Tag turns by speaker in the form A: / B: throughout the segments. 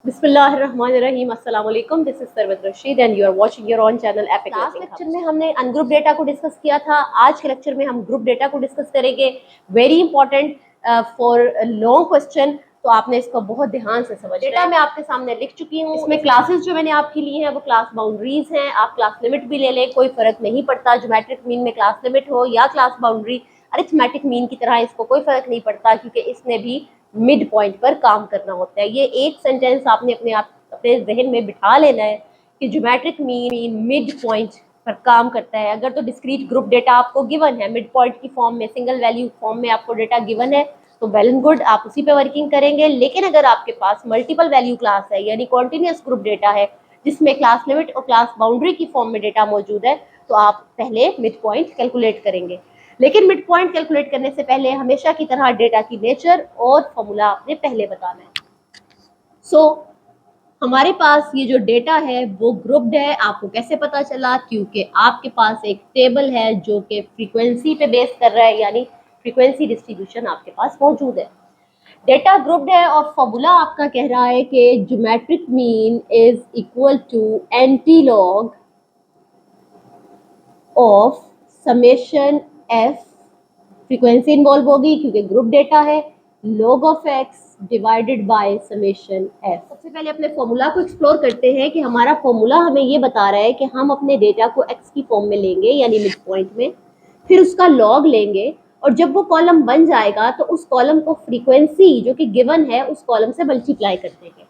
A: बिस्मिल्लाहिर्रहमानिर्रहीम अस्सलाम वालेकुम। This is Sarwat Rashid and you are watching your own channel Epic. Last lecture में हमने अनग्रुप डेटा को डिस्कस किया था। आज के लेक्चर में हम ग्रुप डेटा को डिस्कस करेंगे। Very important for long question, तो आपने इसको बहुत ध्यान से समझ। डेटा मैं आपके सामने लिख चुकी हूँ। इसमें क्लासेस जो मैंने आपकी ली हैं वो क्लास बाउंड्रीज हैं। आप क्लास लिमिट भी ले लें, कोई फर्क नहीं पड़ता। ज्योमेट्रिक मीन में क्लास लिमिट हो या क्लास बाउंड्री, अरिथमेटिक मीन की तरह इसको कोई फर्क नहीं पड़ता, क्योंकि इसने भी मिड पॉइंट पर काम करना होता है। ये एक सेंटेंस आपने अपने जहन में बिठा लेना है कि ज्योमेट्रिक मीन मिड पॉइंट पर काम करता है। अगर तो डिस्क्रीट ग्रुप डेटा आपको गिवन है, मिड पॉइंट की फॉर्म में, सिंगल वैल्यू फॉर्म में आपको डेटा गिवन है, तो वेल एंड गुड, आप उसी पे वर्किंग करेंगे। लेकिन अगर आपके पास मल्टीपल वैल्यू क्लास है, यानी कॉन्टिन्यूस ग्रुप डेटा है, जिसमें क्लास लिमिट और क्लास बाउंड्री की फॉर्म में डेटा मौजूद है, तो आप पहले मिड पॉइंट कैलकुलेट करेंगे। लेकिन मिड पॉइंट कैलकुलेट करने से पहले हमेशा की तरह डेटा की नेचर और फॉर्मूला आपने पहले बताना है। सो हमारे पास ये जो डेटा है वो ग्रुप्ड है। आपको कैसे पता चला? क्योंकि आपके पास एक टेबल है जो कि फ्रीक्वेंसी पे बेस कर रहा है, यानी फ्रीक्वेंसी डिस्ट्रीब्यूशन आपके पास मौजूद है। डेटा ग्रुप्ड है और फॉर्मूला आपका कह रहा है कि geometric mean is equal to antilog of summation F, frequency involve होगी क्योंकि ग्रुप डेटा है, log of x divided by summation f। सबसे पहले अपने फॉर्मूला को एक्सप्लोर करते हैं कि हमारा फॉर्मूला हमें ये बता रहा है कि हम अपने डेटा को x की फॉर्म में लेंगे, यानी मिड पॉइंट में, फिर उसका log लेंगे, और जब वो कॉलम बन जाएगा तो उस कॉलम को फ्रीक्वेंसी जो कि गिवन है उस कॉलम से मल्टीप्लाई कर देंगे।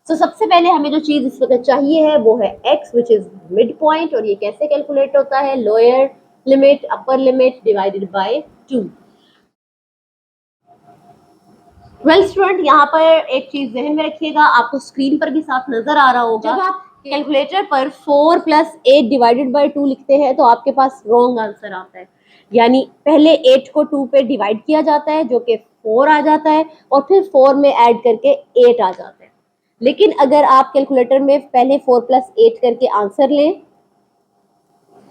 A: तो सबसे पहले हमें जो चीज़ इस वक्त चाहिए है वो है x, which is mid point. और ये कैसे कैलकुलेट होता है? Lower limit upper limit divided by 2। Well student, यहाँ पर एक चीज ध्यान में रखिएगा, आपको स्क्रीन पर भी साफ नजर आ रहा होगा। जब आप कैलकुलेटर पर 4 + 8 डिवाइडेड बाय 2 लिखते हैं तो आपके पास रॉन्ग आंसर आता है। यानी पहले 8 को 2 पे डिवाइड किया जाता है जो कि 4 आ जाता है, और फिर 4 में ऐड करके 8 आ जाता है। लेकिन अगर आप कैलकुलेटर में पहले 4 + 8 करके आंसर लें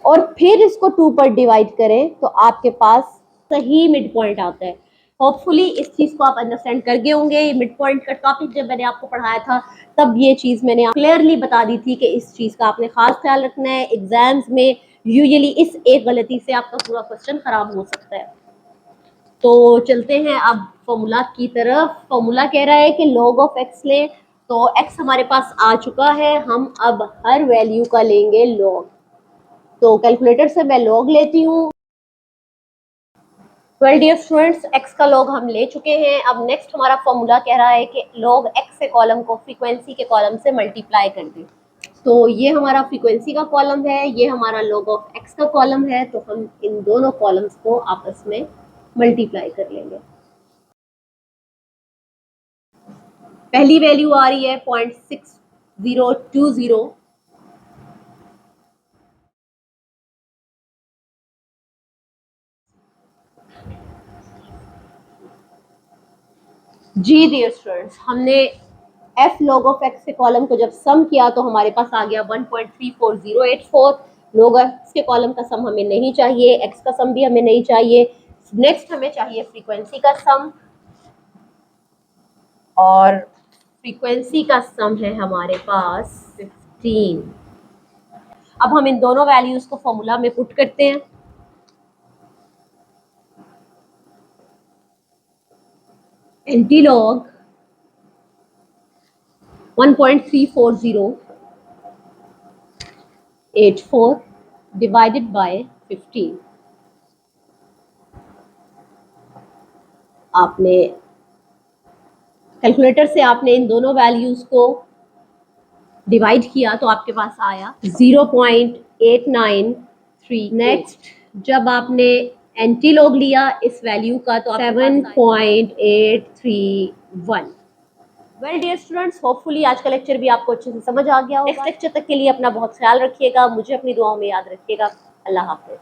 A: और फिर इसको 2 पर डिवाइड करें तो आपके पास सही मिड पॉइंट आता है। होपफुली इस चीज़ को आप अंडरस्टैंड कर गए होंगे। ये मिड पॉइंट का टॉपिक जब मैंने आपको पढ़ाया था तब ये चीज़ मैंने क्लियरली बता दी थी कि इस चीज़ का आपने खास ख्याल रखना है। एग्जाम्स में यूजुअली इस एक गलती से आपका पूरा क्वेश्चन खराब हो सकता है। तो चलते हैं अब फॉर्मूला की तरफ। फॉर्मूला कह रहा है कि log ऑफ x लें, तो x हमारे पास आ चुका है, हम अब हर वैल्यू का लेंगे log। तो कैलकुलेटर से मैं log लेती हूँ। वेल डियर स्टूडेंट्स, x का log हम ले चुके हैं। अब नेक्स्ट हमारा फॉर्मूला कह रहा है कि log x से कॉलम को फ्रीक्वेंसी के कॉलम से मल्टीप्लाई कर दें। तो ये हमारा फ्रीक्वेंसी का कॉलम है, ये हमारा log ऑफ x का कॉलम है, तो हम इन दोनों कॉलम्स को आपस में मल्टीप्लाई कर लेंगे। पहली वैल्यू आ रही है 0.6020। जी डियर स्टूडेंट्स, हमने f log ऑफ x के कॉलम को जब सम किया तो हमारे पास आ गया 1.34084। log x के कॉलम का सम हमें नहीं चाहिए, x का सम भी हमें नहीं चाहिए। नेक्स्ट हमें चाहिए फ्रीक्वेंसी का सम, और फ्रीक्वेंसी का सम है हमारे पास 15। अब हम इन दोनों वैल्यूज को फॉर्मूला में पुट करते हैं। Anti log 1.34084 divided by 15। आपने कैलकुलेटर से आपने इन दोनों वैल्यूज को डिवाइड किया तो आपके पास आया 0.893। नेक्स्ट जब आपने एंटी लॉग लिया इस वैल्यू का तो 7.831। वेल डियर स्टूडेंट्स, होपफुली आज का लेक्चर भी आपको अच्छे से समझ आ गया होगा। नेक्स्ट लेक्चर तक के लिए अपना बहुत ख्याल रखिएगा, मुझे अपनी दुआओं में याद रखिएगा। अल्लाह हाफिज।